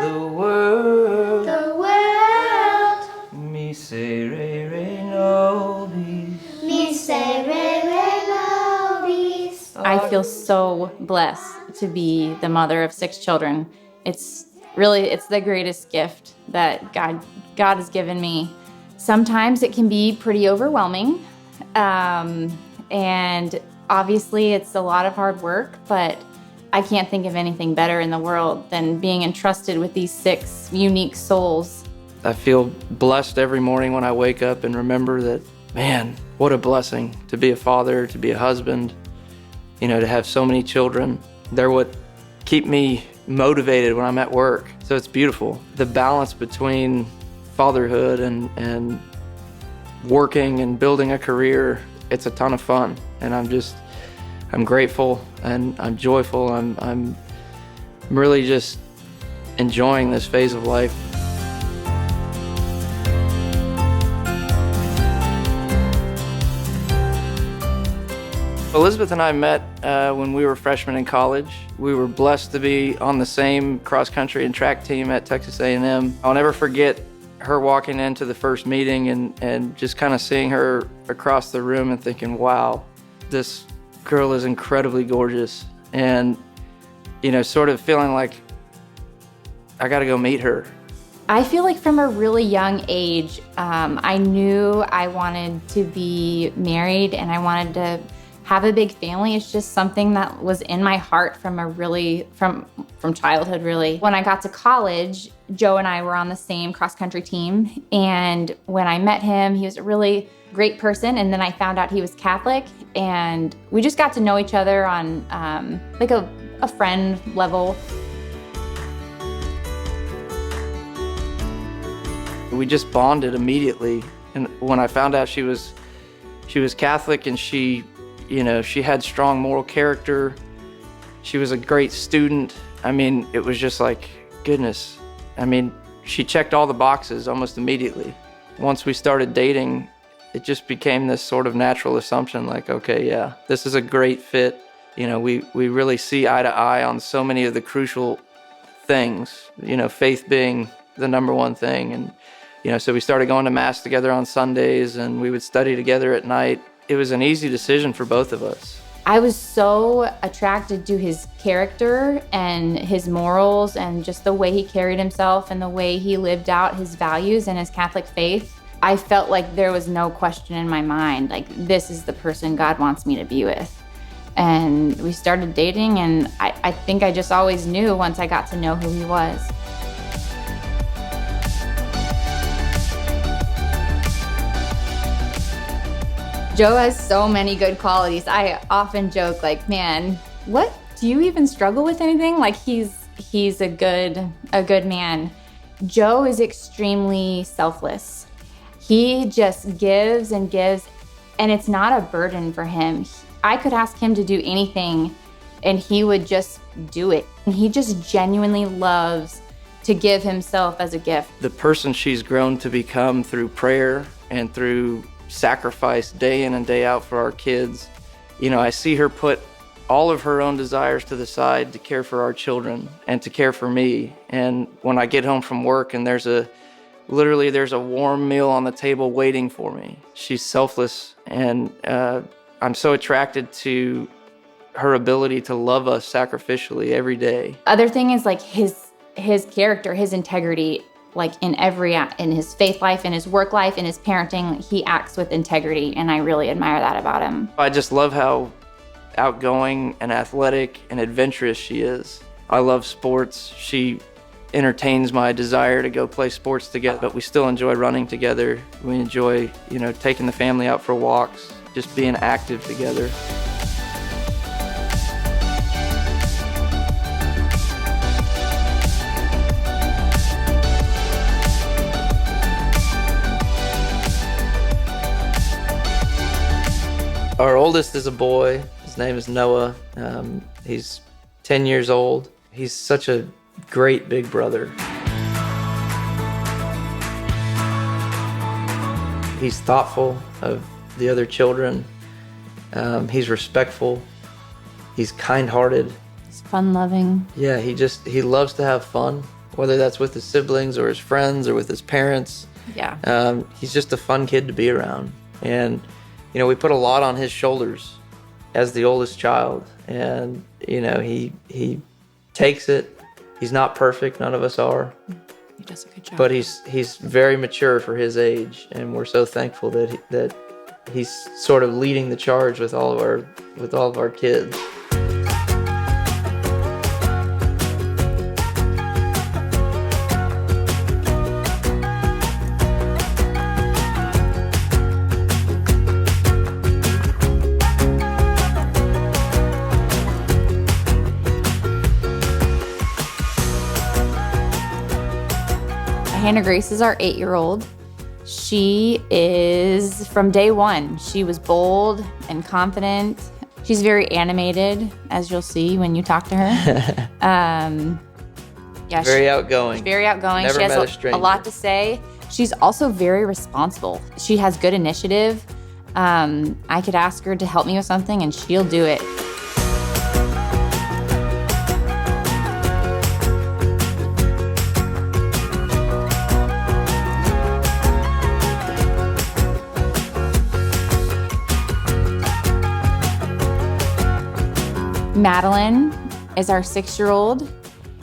the world, the world. Miserere nobis. Miserere nobis. I feel so blessed to be the mother of 6 children. It's the greatest gift that God has given me. Sometimes it can be pretty overwhelming, and obviously it's a lot of hard work, but I can't think of anything better in the world than being entrusted with these 6 unique souls. I feel blessed every morning when I wake up and remember that, man, what a blessing to be a father, to be a husband, to have so many children. They're what keep me motivated when I'm at work. So it's beautiful. The balance between fatherhood and working and building a career, it's a ton of fun. And I'm grateful and I'm joyful. I'm really just enjoying this phase of life. Elizabeth and I met when we were freshmen in college. We were blessed to be on the same cross-country and track team at Texas A&M. I'll never forget her walking into the first meeting and just kind of seeing her across the room and thinking, wow, this girl is incredibly gorgeous. And, sort of feeling like I got to go meet her. I feel like from a really young age, I knew I wanted to be married and I wanted to have a big family. It's just something that was in my heart from childhood, really. When I got to college, Joe and I were on the same cross-country team. And when I met him, he was a really great person. And then I found out he was Catholic. And we just got to know each other on like a friend level. We just bonded immediately. And when I found out she was Catholic and she had strong moral character. She was a great student. It was just like, goodness. She checked all the boxes almost immediately. Once we started dating, it just became this sort of natural assumption, like, okay, yeah, this is a great fit. We really see eye to eye on so many of the crucial things, faith being the number one thing. And, so we started going to Mass together on Sundays and we would study together at night. It was an easy decision for both of us. I was so attracted to his character and his morals and just the way he carried himself and the way he lived out his values and his Catholic faith. I felt like there was no question in my mind, like, this is the person God wants me to be with. And we started dating, and I think I just always knew once I got to know who he was. Joe has so many good qualities. I often joke, like, man, what, do you even struggle with anything? Like, he's a good man. Joe is extremely selfless. He just gives and gives, and it's not a burden for him. I could ask him to do anything and he would just do it. And he just genuinely loves to give himself as a gift. The person she's grown to become through prayer and through sacrifice day in and day out for our kids. I see her put all of her own desires to the side to care for our children and to care for me. And when I get home from work and there's a warm meal on the table waiting for me, she's selfless. And I'm so attracted to her ability to love us sacrificially every day. Other thing is like his character, his integrity. Like in his faith life, in his work life, in his parenting, he acts with integrity, and I really admire that about him. I just love how outgoing and athletic and adventurous she is. I love sports. She entertains my desire to go play sports together, but we still enjoy running together. We enjoy, taking the family out for walks, just being active together. Our oldest is a boy. His name is Noah. He's 10 years old. He's such a great big brother. He's thoughtful of the other children. He's respectful. He's kind-hearted. He's fun-loving. Yeah, he loves to have fun. whether that's with his siblings or his friends or with his parents. Yeah. He's just a fun kid to be around. And, we put a lot on his shoulders as the oldest child. And, he takes it. He's not perfect. None of us are. He does a good job. But he's very mature for his age. And we're so thankful that he's sort of leading the charge with all of our kids. Hannah Grace is our 8-year-old. She is, from day one, she was bold and confident. She's very animated, as you'll see when you talk to her. Very outgoing. She's very outgoing. Never she met a has stranger. a lot to say. She's also very responsible. She has good initiative. I could ask her to help me with something and she'll do it. Madeline is our 6-year-old.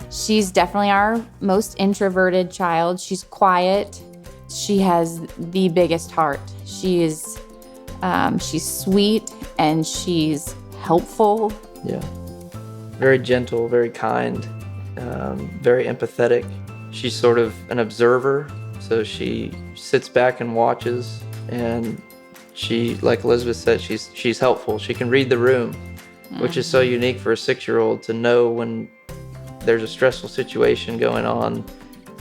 She's definitely our most introverted child. She's quiet. She has the biggest heart. She's sweet and she's helpful. Yeah. Very gentle, very kind, very empathetic. She's sort of an observer, so she sits back and watches, and she, like Elizabeth said, she's helpful. She can read the room, which is so unique for a 6-year-old to know when there's a stressful situation going on.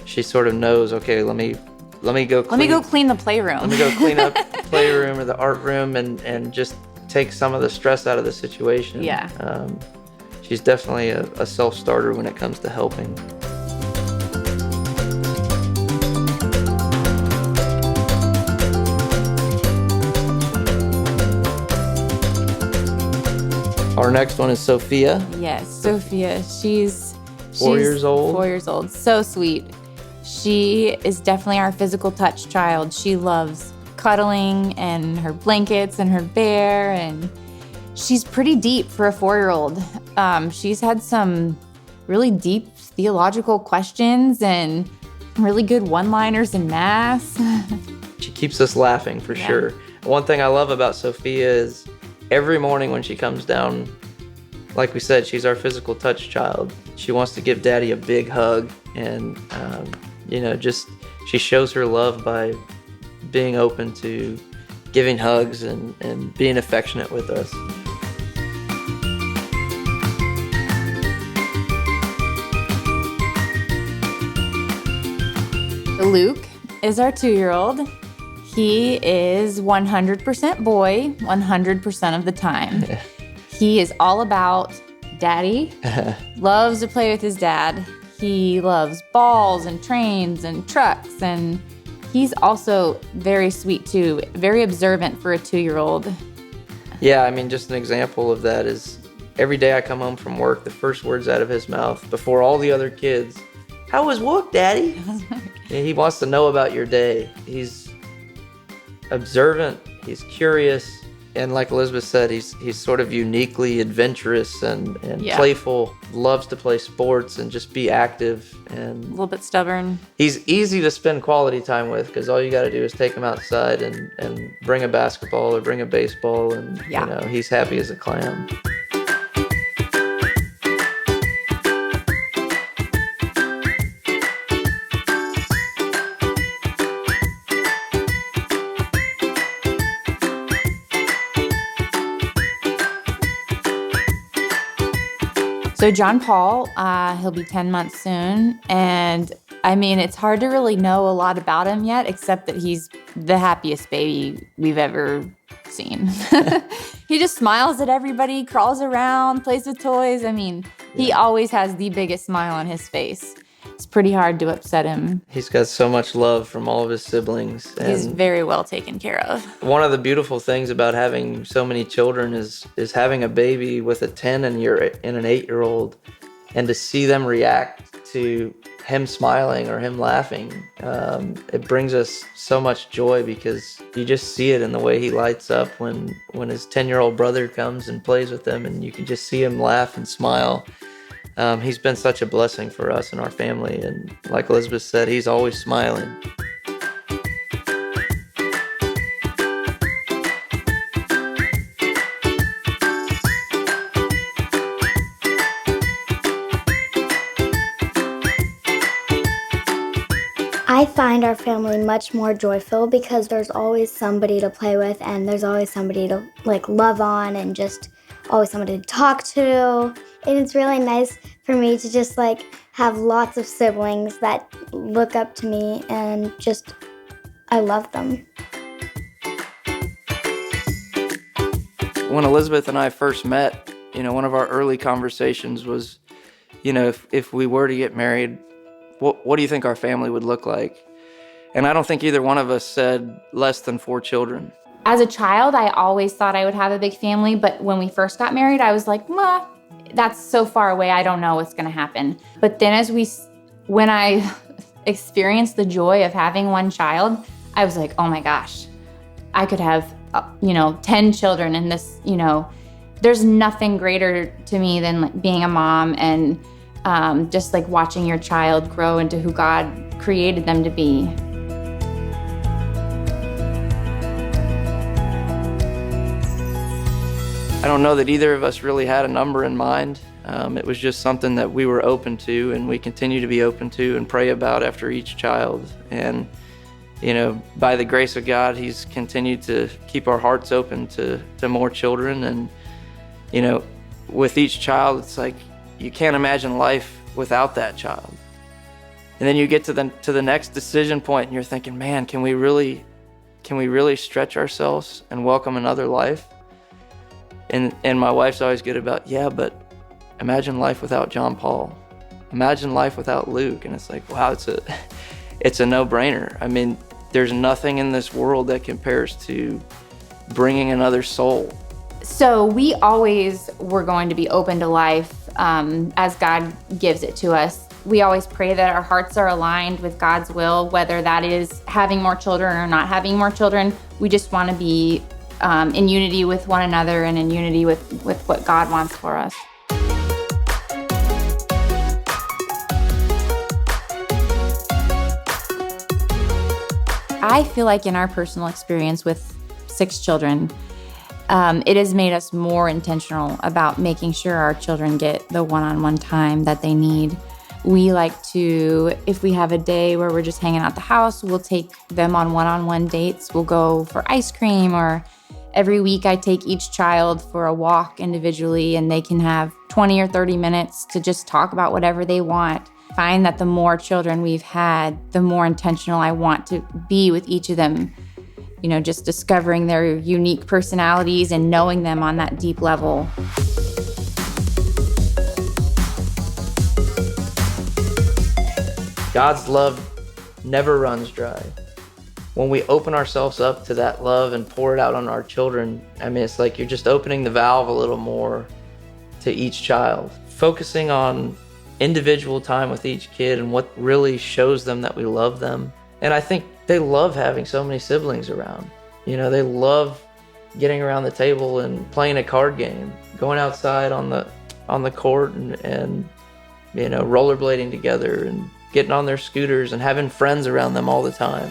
She sort of knows, okay, let me go clean the playroom. Let me go clean up the playroom or the art room and just take some of the stress out of the situation. Yeah. She's definitely a self-starter when it comes to helping. Our next one is Sophia. Yes, Sophia. She's 4 years old. 4 years old. So sweet. She is definitely our physical touch child. She loves cuddling and her blankets and her bear, and she's pretty deep for a 4-year-old. She's had some really deep theological questions and really good one-liners in math. She keeps us laughing for sure. One thing I love about Sophia is every morning when she comes down, like we said, she's our physical touch child. She wants to give Daddy a big hug, and she shows her love by being open to giving hugs and being affectionate with us. Luke is our 2-year-old. He is 100% boy, 100% of the time. He is all about Daddy. Loves to play with his dad. He loves balls and trains and trucks, and he's also very sweet too, very observant for a 2-year-old. Yeah, I mean, just an example of that is every day I come home from work, the first words out of his mouth before all the other kids, "How was work, Daddy?" And he wants to know about your day. He's observant, he's curious, and like Elizabeth said, he's sort of uniquely adventurous and playful, loves to play sports and just be active, and A little bit stubborn. he's easy to spend quality time with because all you got to do is take him outside and bring a basketball or bring a baseball, and he's happy as a clam. So John Paul, he'll be 10 months soon, and I mean, it's hard to really know a lot about him yet, except that he's the happiest baby we've ever seen. He just smiles at everybody, crawls around, plays with toys. I mean, he always has the biggest smile on his face. It's pretty hard to upset him. He's got so much love from all of his siblings. He's very well taken care of. One of the beautiful things about having so many children is having a baby with a 10 and an 8-year-old. And to see them react to him smiling or him laughing, it brings us so much joy, because you just see it in the way he lights up when his 10-year-old brother comes and plays with him, and you can just see him laugh and smile. He's been such a blessing for us and our family, and like Elizabeth said, he's always smiling. I find our family much more joyful because there's always somebody to play with, and there's always somebody to love on, and just always somebody to talk to. And it's really nice for me to just have lots of siblings that look up to me, and just I love them. When Elizabeth and I first met, one of our early conversations was, if we were to get married, what do you think our family would look like? And I don't think either one of us said less than 4 children. As a child, I always thought I would have a big family, but when we first got married, I was like, that's so far away, I don't know what's gonna happen. But then when I experienced the joy of having one child, I was like, oh my gosh, I could have, 10 children, and this, there's nothing greater to me than being a mom and just watching your child grow into who God created them to be. I don't know that either of us really had a number in mind. It was just something that we were open to, and we continue to be open to and pray about after each child. And, by the grace of God, He's continued to keep our hearts open to more children. And, with each child, it's like you can't imagine life without that child. And then you get to the next decision point, and you're thinking, man, can we really stretch ourselves and welcome another life? And my wife's always good about, yeah, but imagine life without John Paul. Imagine life without Luke. And it's like, wow, it's a no-brainer. I mean, there's nothing in this world that compares to bringing another soul. So we always were going to be open to life as God gives it to us. We always pray that our hearts are aligned with God's will, whether that is having more children or not having more children. We just want to be in unity with one another and in unity with what God wants for us. I feel like in our personal experience with 6 children, it has made us more intentional about making sure our children get the one-on-one time that they need. We like to, if we have a day where we're just hanging out the house, we'll take them on one-on-one dates. We'll go for ice cream, or every week I take each child for a walk individually, and they can have 20 or 30 minutes to just talk about whatever they want. I find that the more children we've had, the more intentional I want to be with each of them. Just discovering their unique personalities and knowing them on that deep level. God's love never runs dry. When we open ourselves up to that love and pour it out on our children, it's like you're just opening the valve a little more to each child. Focusing on individual time with each kid and what really shows them that we love them. And I think they love having so many siblings around. They love getting around the table and playing a card game, going outside on the court and rollerblading together and getting on their scooters and having friends around them all the time.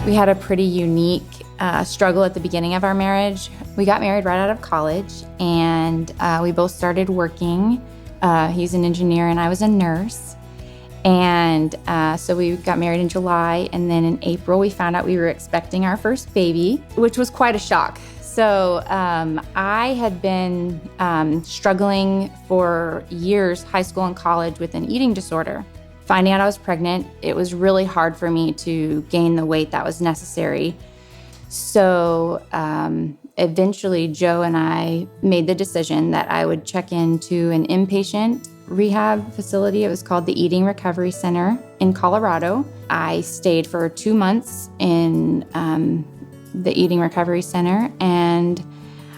We had a pretty unique struggle at the beginning of our marriage. We got married right out of college, and we both started working. He's an engineer and I was a nurse. And so we got married in July, and then in April we found out we were expecting our first baby, which was quite a shock. So I had been struggling for years, high school and college, with an eating disorder. Finding out I was pregnant, it was really hard for me to gain the weight that was necessary. So eventually Joe and I made the decision that I would check into an inpatient rehab facility. It was called the Eating Recovery Center in Colorado. I stayed for 2 months in the Eating Recovery Center. And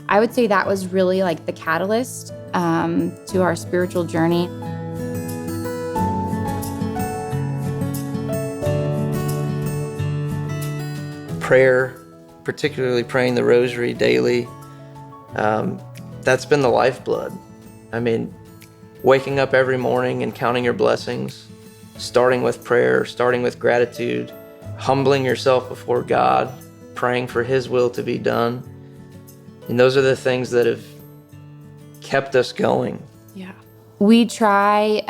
I would say that was really like the catalyst to our spiritual journey. Prayer, particularly praying the rosary daily, that's been the lifeblood. I mean, waking up every morning and counting your blessings, starting with prayer, starting with gratitude, humbling yourself before God, praying for His will to be done. And those are the things that have kept us going. Yeah. We try,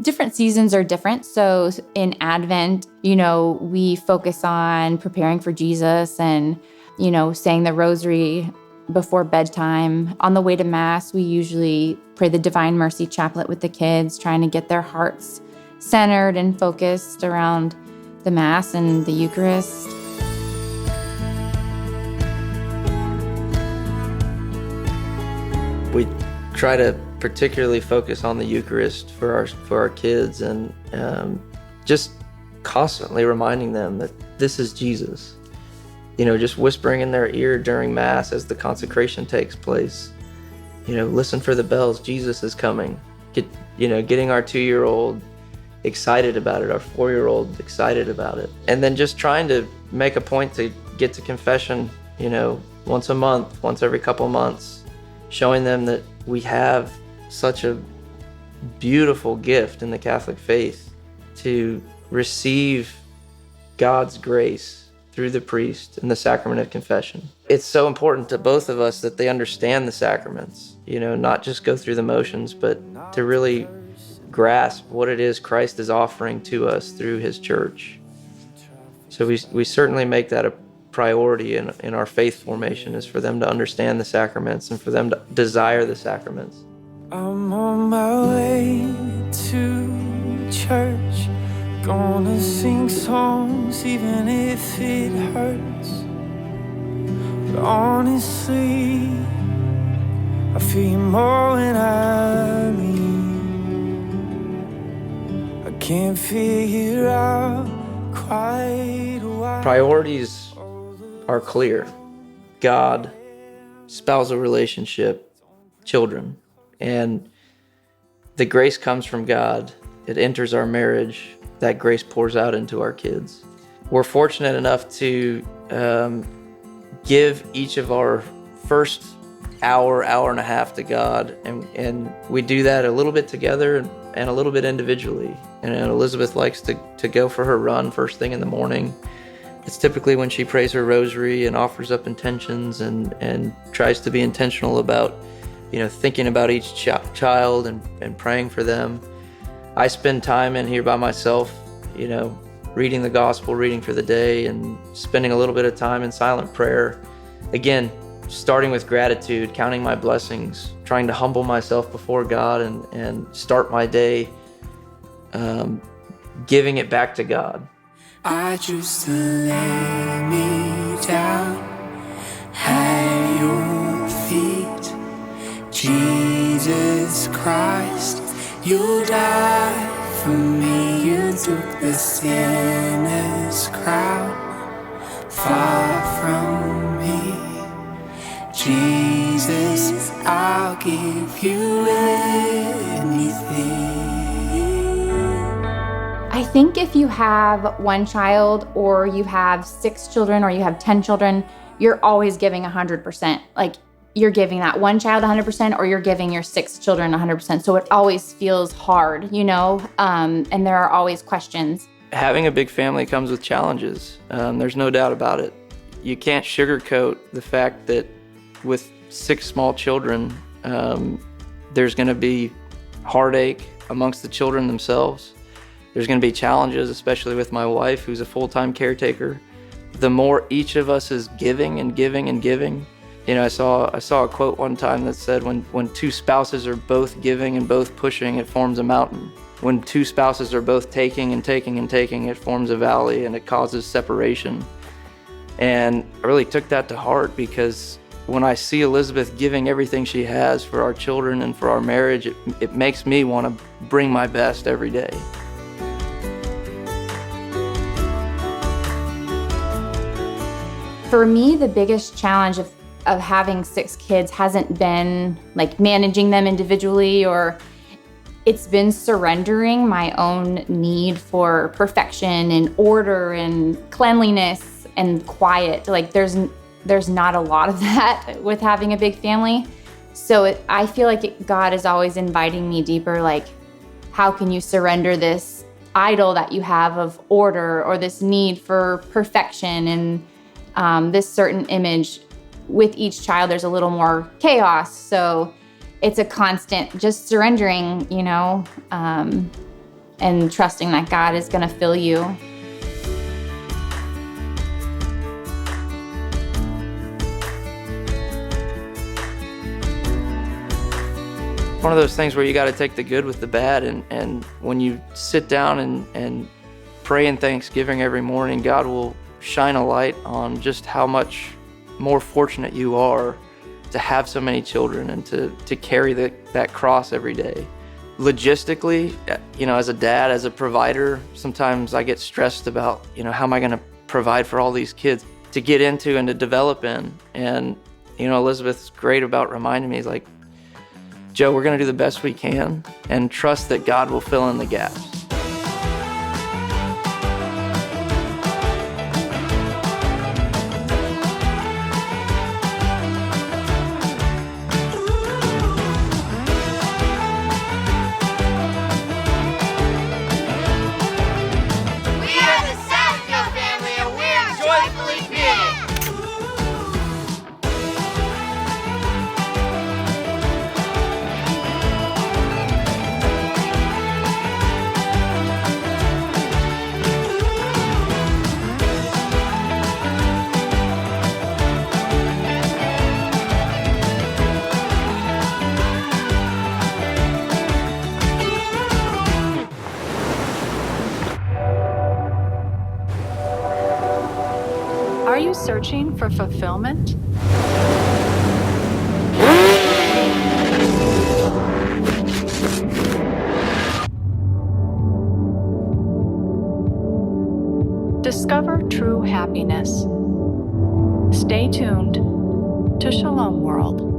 different seasons are different. So in Advent, we focus on preparing for Jesus and, saying the rosary before bedtime. On the way to Mass, we usually pray the Divine Mercy Chaplet with the kids, trying to get their hearts centered and focused around the Mass and the Eucharist. We try to particularly focus on the Eucharist for our kids, and just constantly reminding them that this is Jesus. Just whispering in their ear during Mass as the consecration takes place. Listen for the bells, Jesus is coming. Getting our 2-year-old excited about it, our 4-year-old excited about it. And then just trying to make a point to get to confession, once a month, once every couple months, showing them that we have such a beautiful gift in the Catholic faith to receive God's grace through the priest and the sacrament of confession. It's so important to both of us that they understand the sacraments, not just go through the motions, but to really grasp what it is Christ is offering to us through His church. So we certainly make that a priority in our faith formation, is for them to understand the sacraments and for them to desire the sacraments. I'm on my way to church, gonna sing songs even if it hurts. But honestly, I feel more when I leave. I can't figure out quite why. Priorities are clear. God, spousal relationship, children. And the grace comes from God. It enters our marriage. That grace pours out into our kids. We're fortunate enough to give each of our first hour and a half to God. And we do that a little bit together and a little bit individually. And Elizabeth likes to go for her run first thing in the morning. It's typically when she prays her rosary and offers up intentions and tries to be intentional about, thinking about each child and praying for them. I spend time in here by myself, reading the gospel, reading for the day, and spending a little bit of time in silent prayer. Again, starting with gratitude, counting my blessings, trying to humble myself before God and start my day giving it back to God. I choose to lay me down at your feet. Jesus Christ, you died for me. You took the sinner's crown far from me. Jesus, I'll give you anything. I think if you have one child or you have 6 children or you have 10 children, you're always giving 100%. Like you're giving that one child 100% or you're giving your 6 children 100%. So it always feels hard, and there are always questions. Having a big family comes with challenges. There's no doubt about it. You can't sugarcoat the fact that with 6 small children, there's going to be heartache amongst the children themselves. There's going to be challenges, especially with my wife, who's a full-time caretaker. The more each of us is giving and giving and giving. I saw a quote one time that said, when 2 spouses are both giving and both pushing, it forms a mountain. When 2 spouses are both taking and taking and taking, it forms a valley and it causes separation. And I really took that to heart, because when I see Elizabeth giving everything she has for our children and for our marriage, it makes me want to bring my best every day. For me, the biggest challenge of having 6 kids hasn't been like managing them individually, or it's been surrendering my own need for perfection and order and cleanliness and quiet. Like there's not a lot of that with having a big family. So I feel like God is always inviting me deeper, like, how can you surrender this idol that you have of order, or this need for perfection and this certain image? With each child, there's a little more chaos. So it's a constant just surrendering, and trusting that God is going to fill you. One of those things where you got to take the good with the bad, and when you sit down and pray in thanksgiving every morning, God will shine a light on just how much more fortunate you are to have so many children and to carry that cross every day. Logistically, as a dad, as a provider, sometimes I get stressed about, how am I going to provide for all these kids to get into and to develop in. And, Elizabeth's great about reminding me, like, Joe, we're going to do the best we can and trust that God will fill in the gaps. Are you searching for fulfillment? Discover true happiness. Stay tuned to Shalom World.